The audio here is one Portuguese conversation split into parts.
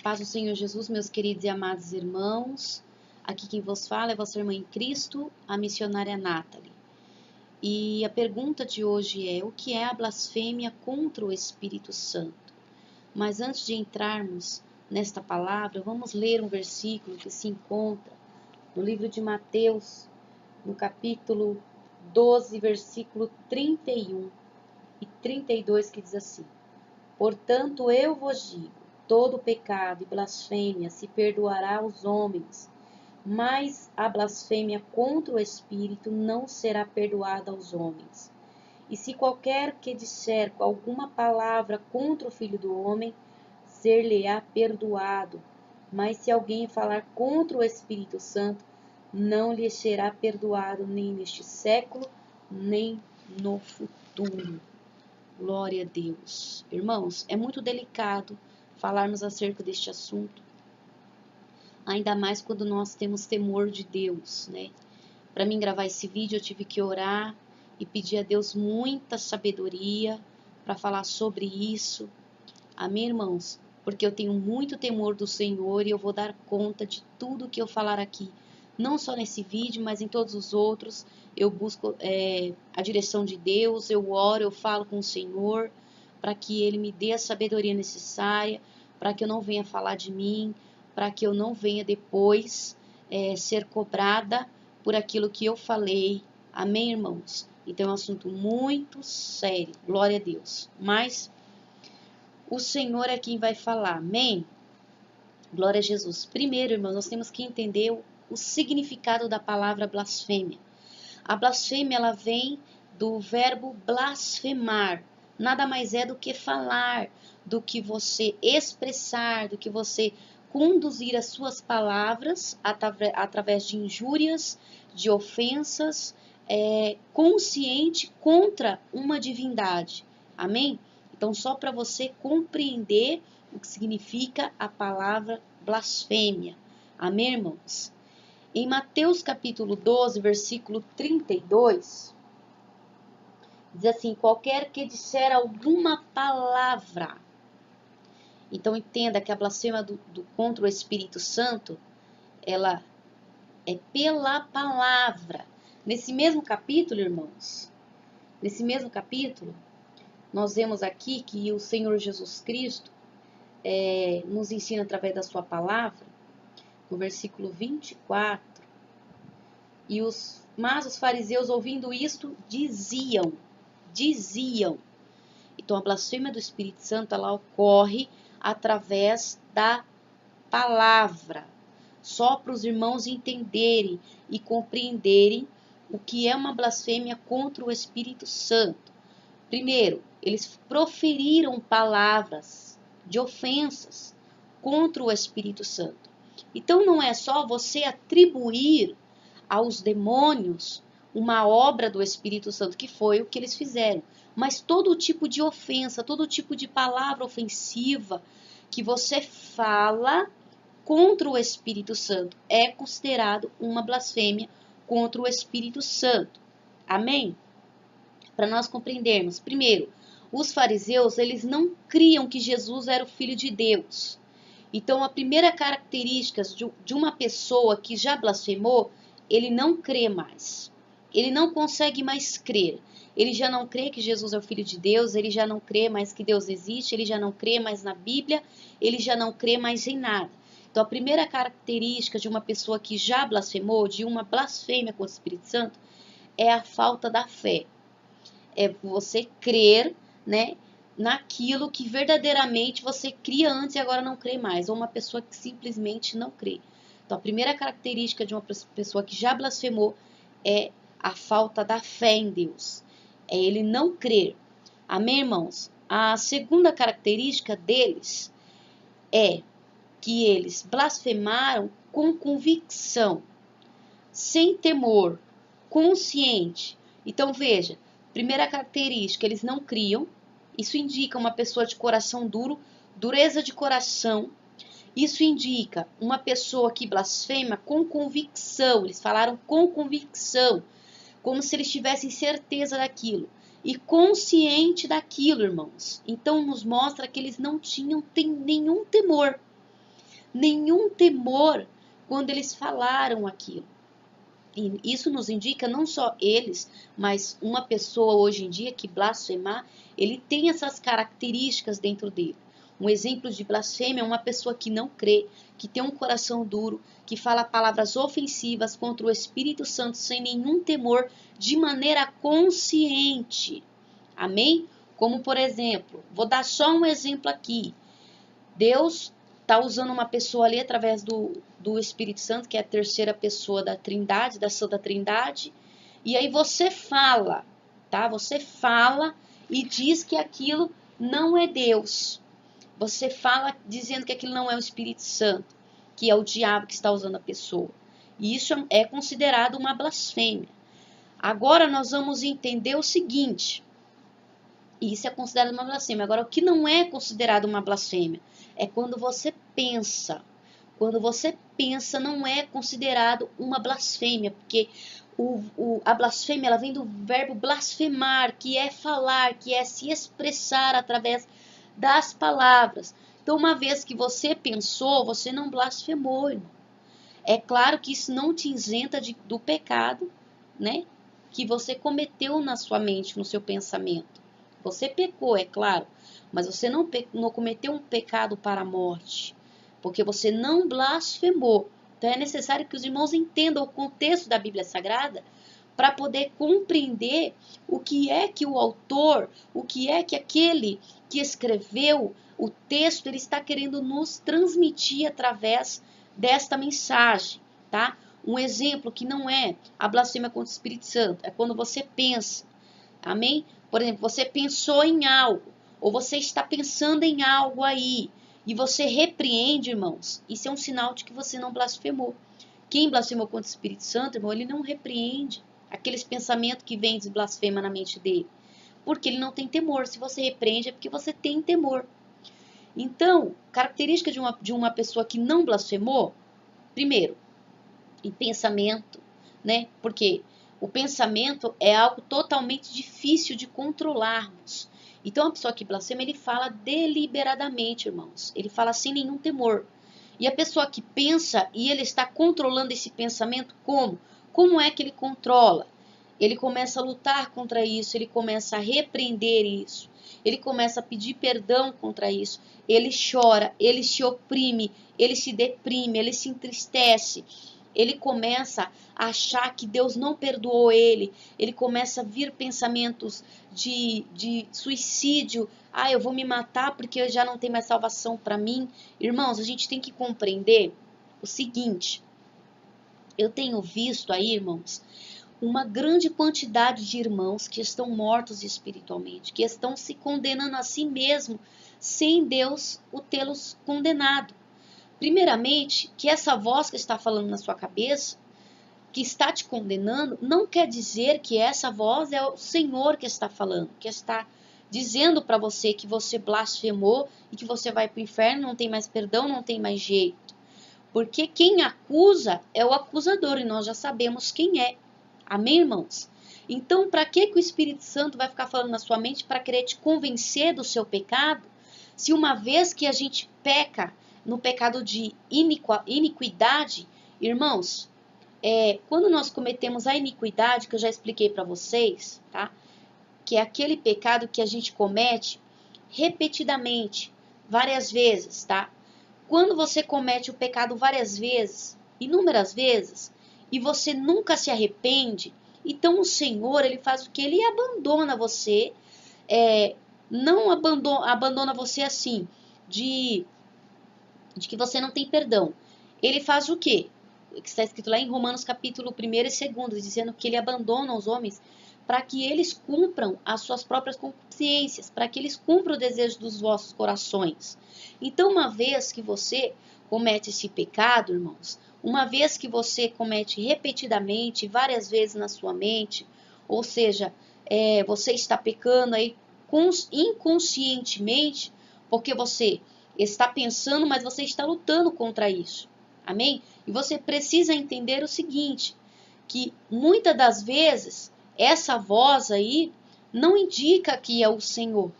Paz do Senhor Jesus, meus queridos e amados irmãos. Aqui quem vos fala é vossa irmã em Cristo, a missionária Nathalie. E a pergunta de hoje é: o que é a blasfêmia contra o Espírito Santo? Mas antes de entrarmos nesta palavra, vamos ler um versículo que se encontra no livro de Mateus, no capítulo 12, versículo 31 e 32, que diz assim: Portanto, eu vos digo, todo pecado e blasfêmia se perdoará aos homens, mas a blasfêmia contra o Espírito não será perdoada aos homens. E se qualquer que disser alguma palavra contra o Filho do Homem, ser-lhe-á perdoado. Mas se alguém falar contra o Espírito Santo, não lhe será perdoado nem neste século, nem no futuro. Glória a Deus. Irmãos, é muito delicado falarmos acerca deste assunto, ainda mais quando nós temos temor de Deus, né? Para mim gravar esse vídeo eu tive que orar e pedir a Deus muita sabedoria para falar sobre isso. Amém, irmãos? Porque eu tenho muito temor do Senhor e eu vou dar conta de tudo que eu falar aqui. Não só nesse vídeo, mas em todos os outros. Eu busco a direção de Deus, eu oro, eu falo com o Senhor, para que Ele me dê a sabedoria necessária, para que eu não venha falar de mim, para que eu não venha depois ser cobrada por aquilo que eu falei. Amém, irmãos? Então é um assunto muito sério, glória a Deus. Mas o Senhor é quem vai falar, amém? Glória a Jesus. Primeiro, irmãos, nós temos que entender o significado da palavra blasfêmia. A blasfêmia, ela vem do verbo blasfemar. Nada mais é do que falar, do que você expressar, do que você conduzir as suas palavras através de injúrias, de ofensas, consciente contra uma divindade. Amém? Então, só para você compreender o que significa a palavra blasfêmia. Amém, irmãos? Em Mateus capítulo 12, versículo 32, diz assim: qualquer que disser alguma palavra. Então, entenda que a blasfêmia contra o Espírito Santo, ela é pela palavra. Nesse mesmo capítulo, irmãos, nesse mesmo capítulo, nós vemos aqui que o Senhor Jesus Cristo nos ensina através da sua palavra, no versículo 24, mas os fariseus, ouvindo isto, diziam. Então, a blasfêmia do Espírito Santo, ela ocorre através da palavra. Só para os irmãos entenderem e compreenderem o que é uma blasfêmia contra o Espírito Santo. Primeiro, eles proferiram palavras de ofensas contra o Espírito Santo. Então, não é só você atribuir aos demônios uma obra do Espírito Santo, que foi o que eles fizeram, mas todo tipo de ofensa, todo tipo de palavra ofensiva que você fala contra o Espírito Santo é considerado uma blasfêmia contra o Espírito Santo. Amém? Para nós compreendermos, primeiro, os fariseus, eles não criam que Jesus era o Filho de Deus. Então, a primeira característica de uma pessoa que já blasfemou, ele não crê mais. Ele não consegue mais crer. Ele já não crê que Jesus é o Filho de Deus, ele já não crê mais que Deus existe, ele já não crê mais na Bíblia, ele já não crê mais em nada. Então, a primeira característica de uma pessoa que já blasfemou, de uma blasfêmia contra o Espírito Santo, é a falta da fé. É você crer, né, naquilo que verdadeiramente você cria antes e agora não crê mais, ou uma pessoa que simplesmente não crê. Então, a primeira característica de uma pessoa que já blasfemou é a falta da fé em Deus, é ele não crer. Amém, irmãos? A segunda característica deles é que eles blasfemaram com convicção, sem temor, consciente. Então, veja, primeira característica, eles não criam. Isso indica uma pessoa de coração duro, dureza de coração. Isso indica uma pessoa que blasfema com convicção. Eles falaram com convicção, como se eles tivessem certeza daquilo. E consciente daquilo, irmãos. Então, nos mostra que eles não tinham nenhum temor. nenhum temor quando eles falaram aquilo. E isso nos indica não só eles, mas uma pessoa hoje em dia que blasfemar, ele tem essas características dentro dele. Um exemplo de blasfêmia é uma pessoa que não crê, que tem um coração duro, que fala palavras ofensivas contra o Espírito Santo sem nenhum temor, de maneira consciente. Amém? Como, por exemplo, vou dar só um exemplo aqui. Deus está usando uma pessoa ali através do Espírito Santo, que é a terceira pessoa da Trindade, da Santa Trindade, e aí você fala, tá? Você fala e diz que aquilo não é Deus. Você fala dizendo que aquilo não é o Espírito Santo, que é o diabo que está usando a pessoa. E isso é considerado uma blasfêmia. Agora nós vamos entender o seguinte. Isso é considerado uma blasfêmia. Agora, o que não é considerado uma blasfêmia é quando você pensa. Quando você pensa, não é considerado uma blasfêmia, porque a blasfêmia ela vem do verbo blasfemar, que é falar, que é se expressar através das palavras. Então, uma vez que você pensou, você não blasfemou, irmão. É claro que isso não te isenta do pecado, né, que você cometeu na sua mente, no seu pensamento. Você pecou, é claro, mas você não cometeu um pecado para a morte, porque você não blasfemou. Então é necessário que os irmãos entendam o contexto da Bíblia Sagrada para poder compreender o que é que o autor, o que é que aquele que escreveu o texto, ele está querendo nos transmitir através desta mensagem, tá? Um exemplo que não é a blasfêmia contra o Espírito Santo, é quando você pensa, amém? Por exemplo, você pensou em algo, ou você está pensando em algo aí, e você repreende, irmãos, isso é um sinal de que você não blasfemou. Quem blasfemou contra o Espírito Santo, irmão, ele não repreende aqueles pensamentos que vêm de blasfema na mente dele, porque ele não tem temor. Se você repreende, é porque você tem temor. Então, característica de uma pessoa que não blasfemou, primeiro, em pensamento, né? Porque o pensamento é algo totalmente difícil de controlarmos. Então, a pessoa que blasfema, ele fala deliberadamente, irmãos. Ele fala sem nenhum temor. E a pessoa que pensa e ele está controlando esse pensamento, como? Como é que ele controla? Ele começa a lutar contra isso, ele começa a repreender isso, ele começa a pedir perdão contra isso, ele chora, ele se oprime, ele se deprime, ele se entristece. Ele começa a achar que Deus não perdoou ele começa a vir pensamentos de suicídio. Ah, eu vou me matar porque já não tem mais salvação para mim. Irmãos, a gente tem que compreender o seguinte. Eu tenho visto aí, irmãos, uma grande quantidade de irmãos que estão mortos espiritualmente, que estão se condenando a si mesmo, sem Deus o tê-los condenado. Primeiramente, que essa voz que está falando na sua cabeça, que está te condenando, não quer dizer que essa voz é o Senhor que está falando, que está dizendo para você que você blasfemou e que você vai para o inferno, não tem mais perdão, não tem mais jeito. Porque quem acusa é o acusador e nós já sabemos quem é. Amém, irmãos? Então, para que o Espírito Santo vai ficar falando na sua mente para querer te convencer do seu pecado, se uma vez que a gente peca no pecado de iniquidade, irmãos, quando nós cometemos a iniquidade, que eu já expliquei para vocês, tá? Que é aquele pecado que a gente comete repetidamente, várias vezes, tá? Quando você comete o pecado várias vezes, inúmeras vezes, e você nunca se arrepende, então o Senhor, ele faz o que? Ele abandona você, não abandona você assim, de que você não tem perdão. Ele faz o quê? Que está escrito lá em Romanos capítulo 1 e 2, dizendo que ele abandona os homens para que eles cumpram as suas próprias concupiscências, para que eles cumpram o desejo dos vossos corações. Então, uma vez que você comete esse pecado, irmãos, uma vez que você comete repetidamente, várias vezes na sua mente, ou seja, você está pecando aí inconscientemente, porque você está pensando, mas você está lutando contra isso. Amém? E você precisa entender o seguinte, que muitas das vezes essa voz aí não indica que é o Senhor.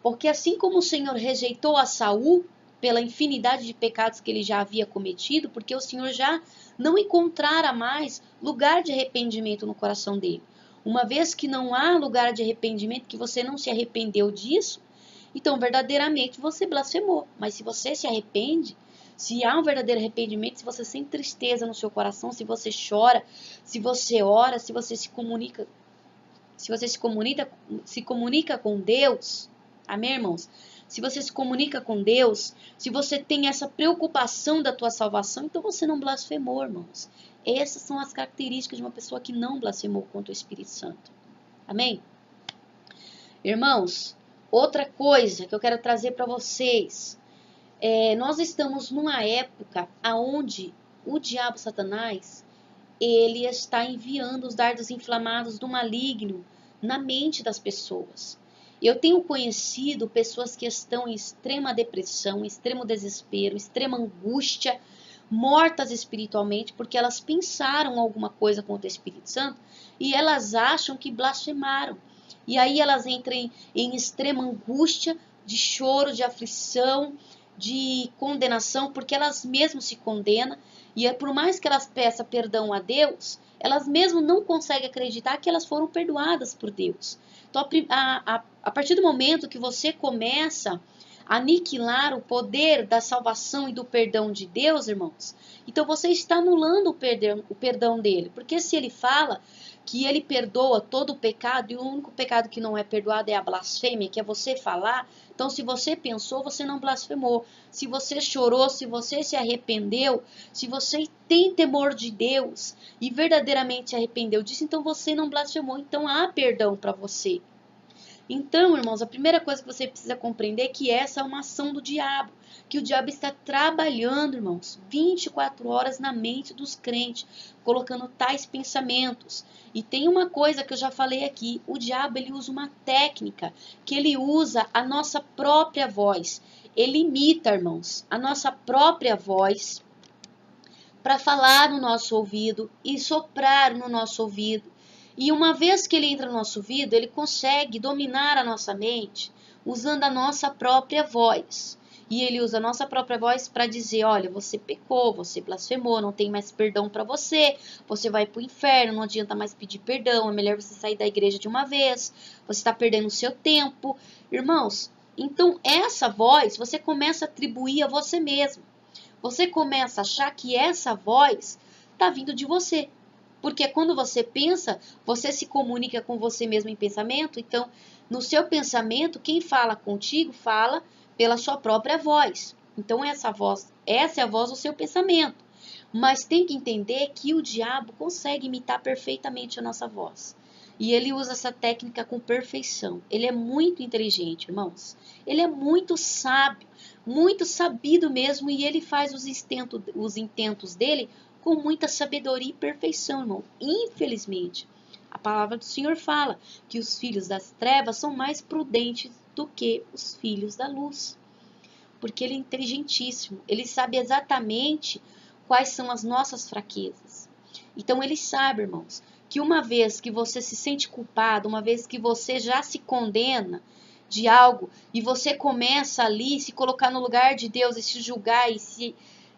Porque assim como o Senhor rejeitou a Saul pela infinidade de pecados que ele já havia cometido, porque o Senhor já não encontrara mais lugar de arrependimento no coração dele. Uma vez que não há lugar de arrependimento, que você não se arrependeu disso, então verdadeiramente você blasfemou. Mas se você se arrepende, se há um verdadeiro arrependimento, se você sente tristeza no seu coração, se você chora, se você ora, se você se comunica, se comunica com Deus, amém, irmãos? Se você se comunica com Deus, se você tem essa preocupação da tua salvação, então você não blasfemou, irmãos. Essas são as características de uma pessoa que não blasfemou contra o Espírito Santo. Amém? Irmãos, outra coisa que eu quero trazer para vocês, nós estamos numa época onde o diabo Satanás, ele está enviando os dardos inflamados do maligno na mente das pessoas. Eu tenho conhecido pessoas que estão em extrema depressão, extremo desespero, extrema angústia, mortas espiritualmente, porque elas pensaram alguma coisa contra o Espírito Santo e elas acham que blasfemaram. E aí elas entram em extrema angústia, de choro, de aflição, de condenação, porque elas mesmas se condenam. E por mais que elas peçam perdão a Deus, elas mesmas não conseguem acreditar que elas foram perdoadas por Deus. Então, a partir do momento que você começa a aniquilar o poder da salvação e do perdão de Deus, irmãos, então você está anulando o perdão dele. Porque se ele fala que ele perdoa todo o pecado, e o único pecado que não é perdoado é a blasfêmia, que é você falar, então se você pensou, você não blasfemou. Se você chorou, se você se arrependeu, se você tem temor de Deus e verdadeiramente se arrependeu disso, então você não blasfemou, então há perdão para você. Então, irmãos, a primeira coisa que você precisa compreender é que essa é uma ação do diabo, que o diabo está trabalhando, irmãos, 24 horas na mente dos crentes, colocando tais pensamentos. E tem uma coisa que eu já falei aqui, o diabo ele usa uma técnica, que ele usa a nossa própria voz. Ele imita, irmãos, a nossa própria voz para falar no nosso ouvido e soprar no nosso ouvido. E uma vez que ele entra no nosso ouvido, ele consegue dominar a nossa mente usando a nossa própria voz. E ele usa a nossa própria voz para dizer, olha, você pecou, você blasfemou, não tem mais perdão para você, você vai para o inferno, não adianta mais pedir perdão, é melhor você sair da igreja de uma vez, você está perdendo o seu tempo. Irmãos, então essa voz você começa a atribuir a você mesmo. Você começa a achar que essa voz está vindo de você. Porque quando você pensa, você se comunica com você mesmo em pensamento. Então, no seu pensamento, quem fala contigo fala pela sua própria voz. Então, essa é a voz do seu pensamento. Mas tem que entender que o diabo consegue imitar perfeitamente a nossa voz. E ele usa essa técnica com perfeição. Ele é muito inteligente, irmãos. Ele é muito sábio, muito sabido mesmo. E ele faz os intentos dele com muita sabedoria e perfeição, irmão. Infelizmente, a palavra do Senhor fala que os filhos das trevas são mais prudentes do que os filhos da luz. Porque ele é inteligentíssimo. Ele sabe exatamente quais são as nossas fraquezas. Então, ele sabe, irmãos, que uma vez que você se sente culpado, uma vez que você já se condena de algo, e você começa ali se colocar no lugar de Deus e se julgar e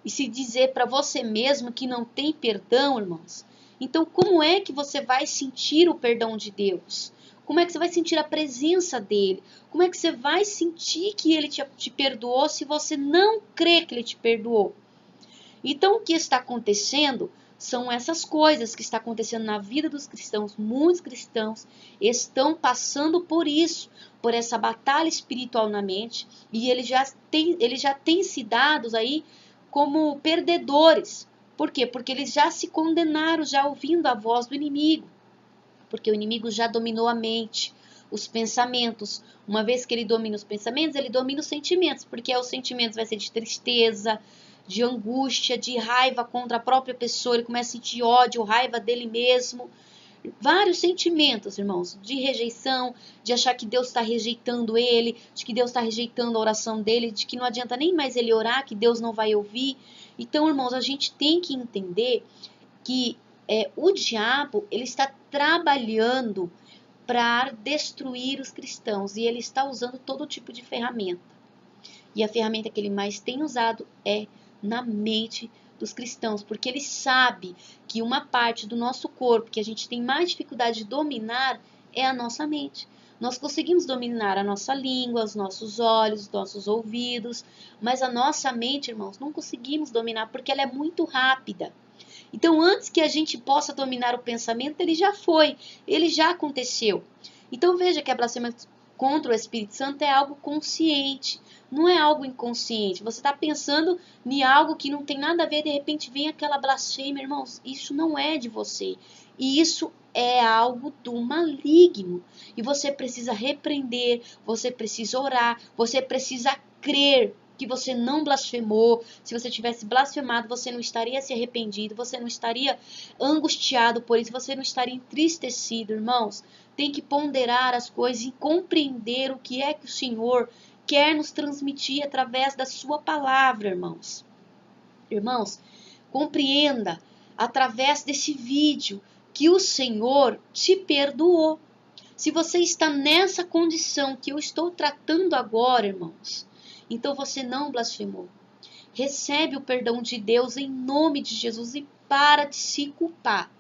se dizer para você mesmo que não tem perdão, irmãos. Então, como é que você vai sentir o perdão de Deus? Como é que você vai sentir a presença dele? Como é que você vai sentir que ele te perdoou se você não crê que ele te perdoou? Então, o que está acontecendo são essas coisas que estão acontecendo na vida dos cristãos. Muitos cristãos estão passando por isso, por essa batalha espiritual na mente, e eles já têm se dados aí como perdedores. Por quê? Porque eles já se condenaram, já ouvindo a voz do inimigo. Porque o inimigo já dominou a mente, os pensamentos. Uma vez que ele domina os pensamentos, ele domina os sentimentos. Porque os sentimentos vai ser de tristeza, de angústia, de raiva contra a própria pessoa. Ele começa a sentir ódio, raiva dele mesmo. Vários sentimentos, irmãos, de rejeição, de achar que Deus está rejeitando ele, de que Deus está rejeitando a oração dele, de que não adianta nem mais ele orar, que Deus não vai ouvir. Então, irmãos, a gente tem que entender que o diabo ele está trabalhando para destruir os cristãos e ele está usando todo tipo de ferramenta. E a ferramenta que ele mais tem usado é na mente dos cristãos, porque ele sabe que uma parte do nosso corpo que a gente tem mais dificuldade de dominar é a nossa mente. Nós conseguimos dominar a nossa língua, os nossos olhos, os nossos ouvidos, mas a nossa mente, irmãos, não conseguimos dominar porque ela é muito rápida. Então, antes que a gente possa dominar o pensamento, ele já foi, ele já aconteceu. Então, veja que a blasfêmia contra o Espírito Santo é algo consciente, não é algo inconsciente. Você está pensando em algo que não tem nada a ver, de repente vem aquela blasfêmia, irmãos, isso não é de você. E isso é algo do maligno. E você precisa repreender, você precisa orar, você precisa crer que você não blasfemou. Se você tivesse blasfemado, você não estaria se arrependido, você não estaria angustiado por isso, você não estaria entristecido, irmãos. Tem que ponderar as coisas e compreender o que é que o Senhor quer nos transmitir através da sua palavra, irmãos. Irmãos, compreenda através desse vídeo que o Senhor te perdoou. Se você está nessa condição que eu estou tratando agora, irmãos, então você não blasfemou. Recebe o perdão de Deus em nome de Jesus e para de se culpar,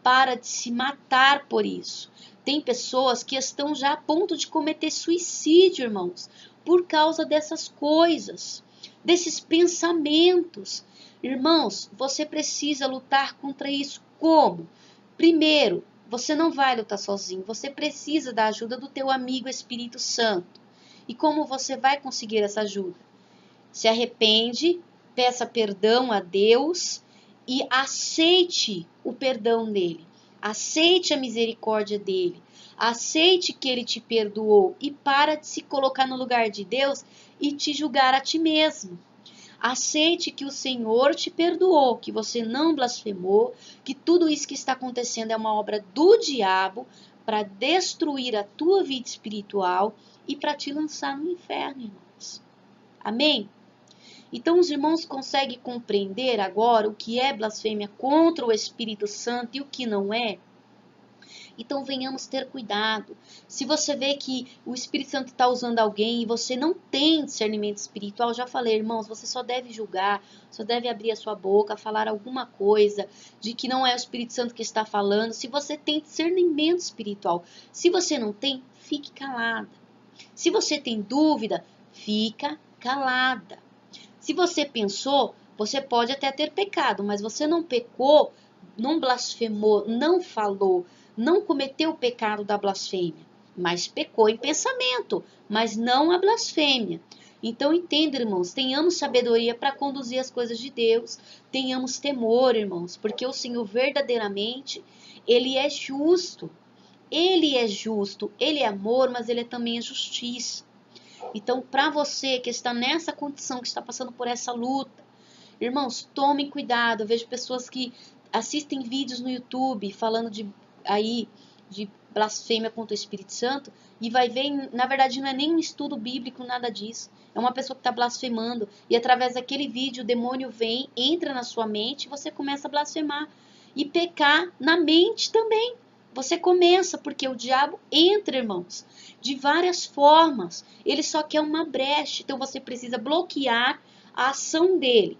para de se matar por isso. Tem pessoas que estão já a ponto de cometer suicídio, irmãos, por causa dessas coisas, desses pensamentos. Irmãos, você precisa lutar contra isso. Como? Primeiro, você não vai lutar sozinho, você precisa da ajuda do teu amigo Espírito Santo. E como você vai conseguir essa ajuda? Se arrepende, peça perdão a Deus e aceite o perdão dele. Aceite a misericórdia dele. Aceite que ele te perdoou e para de se colocar no lugar de Deus e te julgar a ti mesmo. Aceite que o Senhor te perdoou, que você não blasfemou, que tudo isso que está acontecendo é uma obra do diabo para destruir a tua vida espiritual e para te lançar no inferno, irmãos. Amém? Então, os irmãos conseguem compreender agora o que é blasfêmia contra o Espírito Santo e o que não é? Então, venhamos ter cuidado. Se você vê que o Espírito Santo está usando alguém e você não tem discernimento espiritual, já falei, irmãos, você só deve julgar, só deve abrir a sua boca, falar alguma coisa de que não é o Espírito Santo que está falando. Se você tem discernimento espiritual, se você não tem, fique calada. Se você tem dúvida, fica calada. Se você pensou, você pode até ter pecado, mas você não pecou, não blasfemou, não falou, não cometeu o pecado da blasfêmia, mas pecou em pensamento, mas não a blasfêmia. Então entenda, irmãos, tenhamos sabedoria para conduzir as coisas de Deus, tenhamos temor, irmãos, porque o Senhor verdadeiramente, Ele é justo. Ele é justo, Ele é amor, mas Ele também é justiça. Então, para você que está nessa condição, que está passando por essa luta, irmãos, tomem cuidado. Eu vejo pessoas que assistem vídeos no YouTube falando de blasfêmia contra o Espírito Santo e vai ver, na verdade, não é nem um estudo bíblico, nada disso. É uma pessoa que está blasfemando e através daquele vídeo o demônio vem, entra na sua mente e você começa a blasfemar e pecar na mente também. Você começa, porque o diabo entra, irmãos, de várias formas. Ele só quer uma brecha. Então você precisa bloquear a ação dele.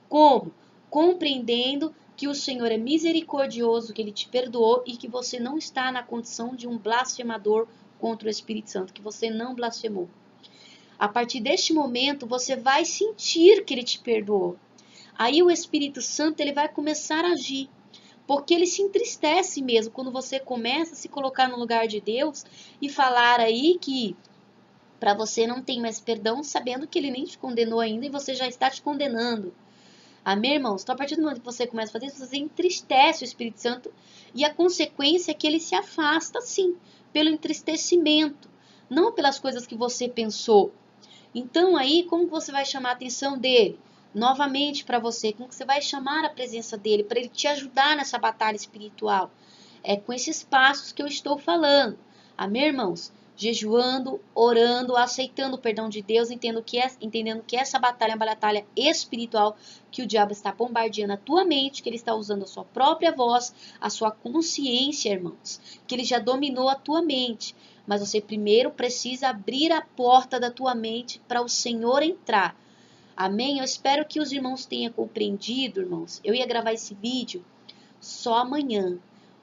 Como? Compreendendo que o Senhor é misericordioso, que Ele te perdoou e que você não está na condição de um blasfemador contra o Espírito Santo, que você não blasfemou. A partir deste momento, você vai sentir que Ele te perdoou. Aí o Espírito Santo ele vai começar a agir. Porque ele se entristece mesmo quando você começa a se colocar no lugar de Deus e falar aí que para você não tem mais perdão, sabendo que ele nem te condenou ainda e você já está te condenando. Amém, irmãos? Então, a partir do momento que você começa a fazer isso, você entristece o Espírito Santo e a consequência é que ele se afasta, sim, pelo entristecimento, não pelas coisas que você pensou. Então, aí, como você vai chamar a atenção dele? Novamente para você, como que você vai chamar a presença dele, para ele te ajudar nessa batalha espiritual? É com esses passos que eu estou falando. Amém, irmãos? jejuando, orando, aceitando o perdão de Deus, entendendo que essa batalha é uma batalha espiritual, que o diabo está bombardeando a tua mente, que ele está usando a sua própria voz, a sua consciência, irmãos, que ele já dominou a tua mente. Mas você primeiro precisa abrir a porta da tua mente para o Senhor entrar. Amém? Eu espero que os irmãos tenham compreendido, irmãos. Eu ia gravar esse vídeo só amanhã.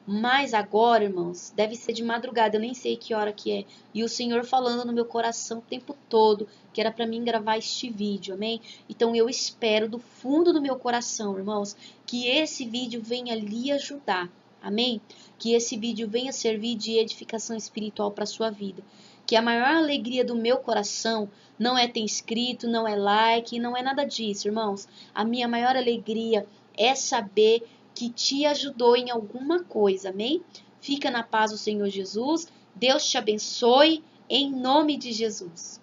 Mas agora, irmãos, deve ser de madrugada, eu nem sei que hora que é. E o Senhor falando no meu coração o tempo todo que era para mim gravar este vídeo, amém? Então eu espero do fundo do meu coração, irmãos, que esse vídeo venha lhe ajudar, amém? Que esse vídeo venha servir de edificação espiritual para a sua vida. Que a maior alegria do meu coração não é ter inscrito, não é like, não é nada disso, irmãos. A minha maior alegria é saber que te ajudou em alguma coisa, amém? Fica na paz do Senhor Jesus. Deus te abençoe, em nome de Jesus.